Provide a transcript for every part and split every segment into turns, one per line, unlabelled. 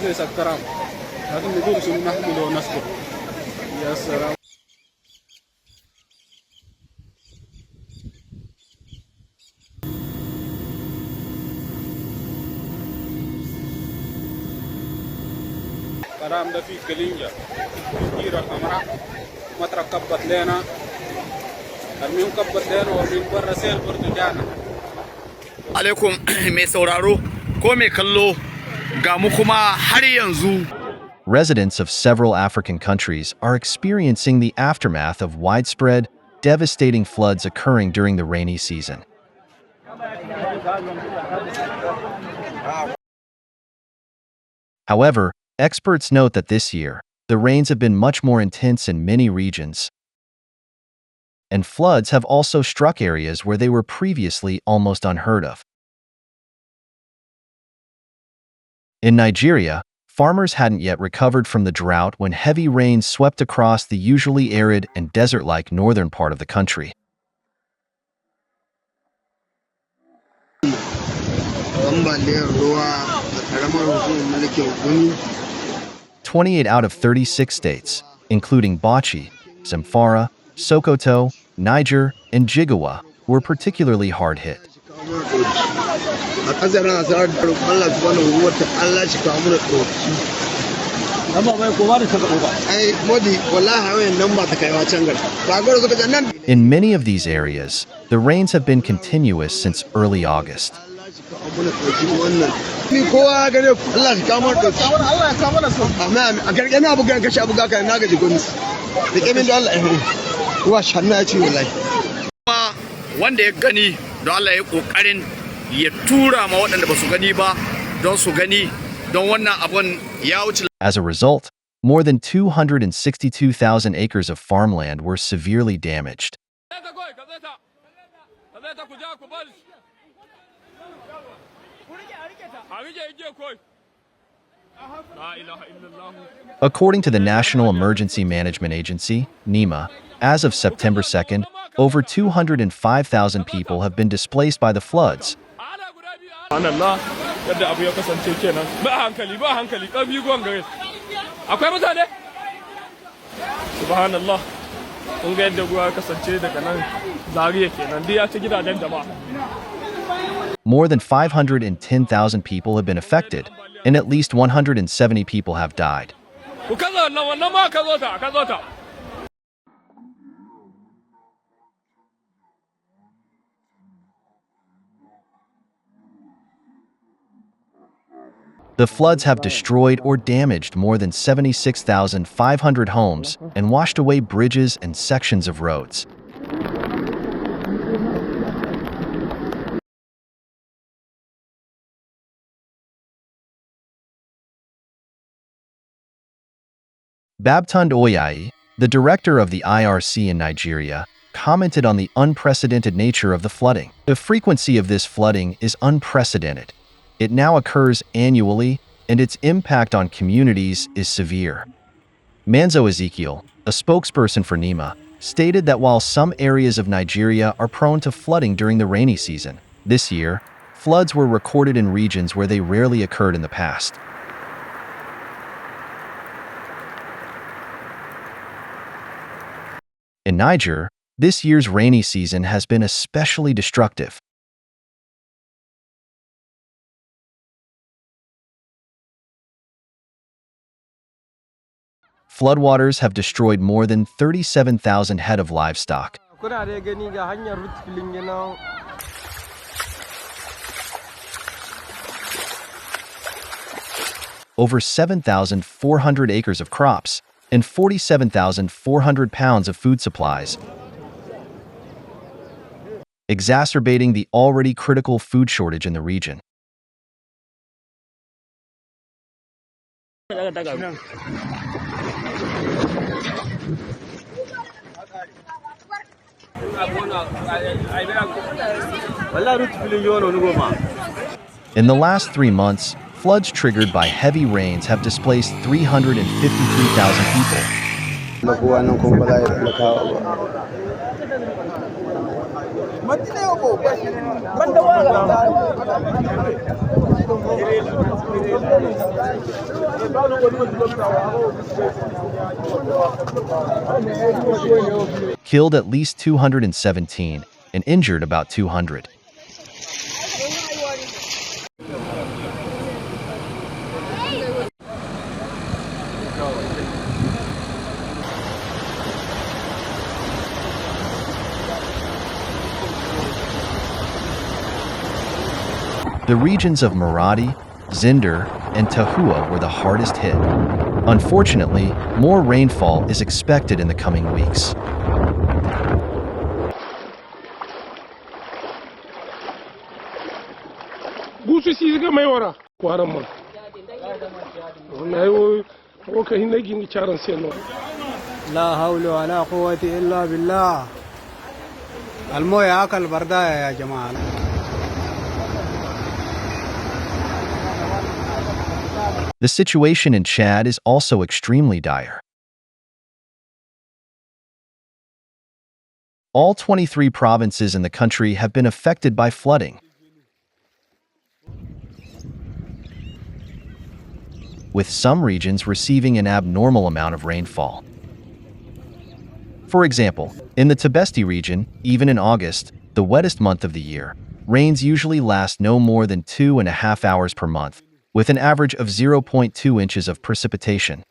ليس الكرام لكن نقول شنو نحمل ونسكت يا سلام. كلام ده في كلينجا كثير الأمراء ما تركبت لنا المهم كبت لنا ومن برا سيل برضو جانا.
Alaikum mai sauraro ko mai kallo ga mu kuma har yanzu.
Residents of several African countries are experiencing the aftermath of widespread, devastating floods occurring during the rainy season. However, experts note that this year, the rains have been much more intense in many regions, and floods have also struck areas where they were previously almost unheard of. In Nigeria, farmers hadn't yet recovered from the drought when heavy rains swept across the usually arid and desert-like northern part of the country. 28 out of 36 states, including Bauchi, Zamfara, Sokoto, Niger, and Jigawa, were particularly hard hit. In many of these areas, the rains have been continuous since early August.
Wanda ya gani don Allah ya kokarin ya tura ma waɗanda ba su gani ba don su gani don wannan abun ya wuce.
As a result, more than 262,000 acres of farmland were severely damaged. According to the National Emergency Management Agency, NEMA, as of September 2nd, over 205,000 people have been displaced by the floods. More than 510,000 people have been affected, and at least 170 people have died. The floods have destroyed or damaged more than 76,500 homes and washed away bridges and sections of roads. Babtund Oyayi, the director of the IRC in Nigeria, commented on the unprecedented nature of the flooding. The frequency of this flooding is unprecedented. It now occurs annually, and its impact on communities is severe. Manzo Ezekiel, a spokesperson for NEMA, stated that while some areas of Nigeria are prone to flooding during the rainy season, this year, floods were recorded in regions where they rarely occurred in the past. In Niger, this year's rainy season has been especially destructive. Floodwaters have destroyed more than 37,000 head of livestock. Over 7,400 acres of crops, and 47,400 pounds of food supplies, exacerbating the already critical food shortage in the region. In the last 3 months, floods triggered by heavy rains have displaced 353,000 people. killed at least 217 and injured about 200. The regions of Maradi, Zinder, and Tahua were the hardest hit. Unfortunately, more rainfall is expected in the coming weeks.
لا حول ولا قوة إلا بالله المويه أكل برداية يا جماعة.
The situation in Chad is also extremely dire. All 23 provinces in the country have been affected by flooding, with some regions receiving an abnormal amount of rainfall. For example, in the Tibesti region, even in August, the wettest month of the year, rains usually last no more than 2.5 hours per month, with an average of 0.2 inches of precipitation.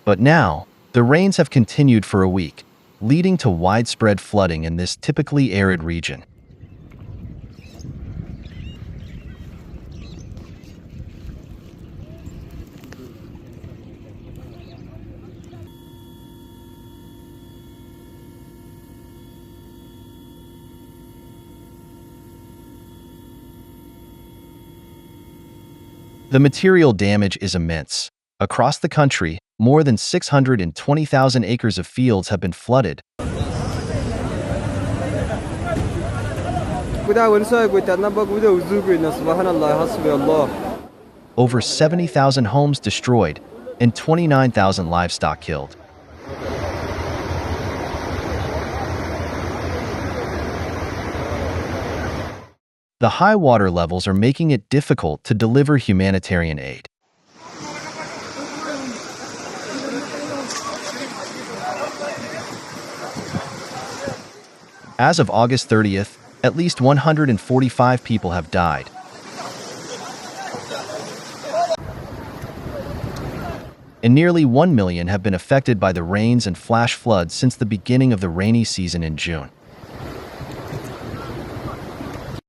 But now, the rains have continued for a week, leading to widespread flooding in this typically arid region. The material damage is immense. Across the country, more than 620,000 acres of fields have been flooded. Over 70,000 homes destroyed and 29,000 livestock killed. The high water levels are making it difficult to deliver humanitarian aid. As of August 30th, at least 145 people have died. And nearly 1 million have been affected by the rains and flash floods since the beginning of the rainy season in June.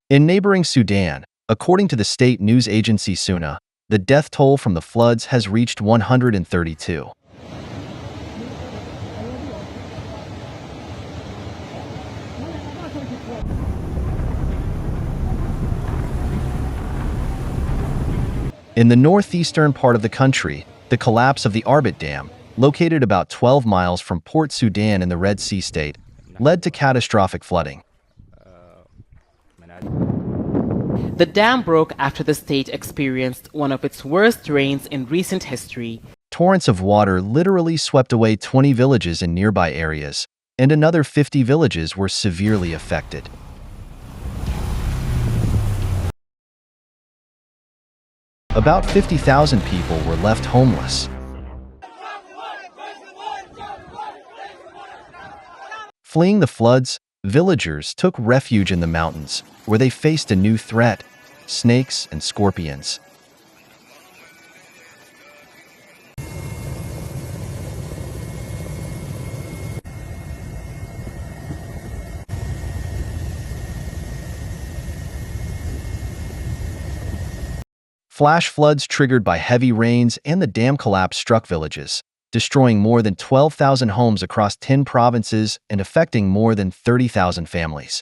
In neighboring Sudan, according to the state news agency SUNA, the death toll from the floods has reached 132. In the northeastern part of the country, the collapse of the Arbit Dam, located about 12 miles from Port Sudan in the Red Sea state, led to catastrophic flooding.
The dam broke after the state experienced one of its worst rains in recent history.
Torrents of water literally swept away 20 villages in nearby areas, and another 50 villages were severely affected. About 50,000 people were left homeless. Fleeing the floods, villagers took refuge in the mountains, where they faced a new threat: snakes and scorpions. Flash floods triggered by heavy rains and the dam collapse struck villages, destroying more than 12,000 homes across 10 provinces and affecting more than 30,000 families.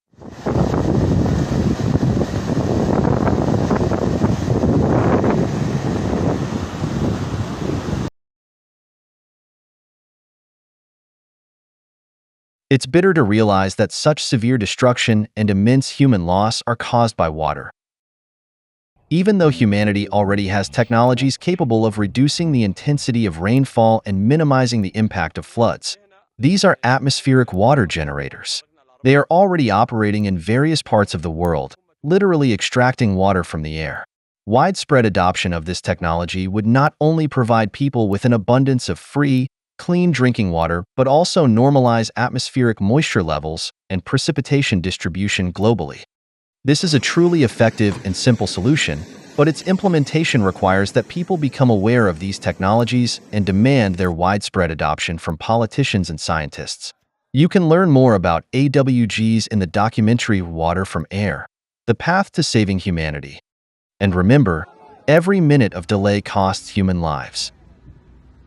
It's bitter to realize that such severe destruction and immense human loss are caused by water. Even though humanity already has technologies capable of reducing the intensity of rainfall and minimizing the impact of floods, these are atmospheric water generators. They are already operating in various parts of the world, literally extracting water from the air. Widespread adoption of this technology would not only provide people with an abundance of free, clean drinking water, but also normalize atmospheric moisture levels and precipitation distribution globally. This is a truly effective and simple solution, but its implementation requires that people become aware of these technologies and demand their widespread adoption from politicians and scientists. You can learn more about AWGs in the documentary Water from Air: The Path to Saving Humanity. And remember, every minute of delay costs human lives.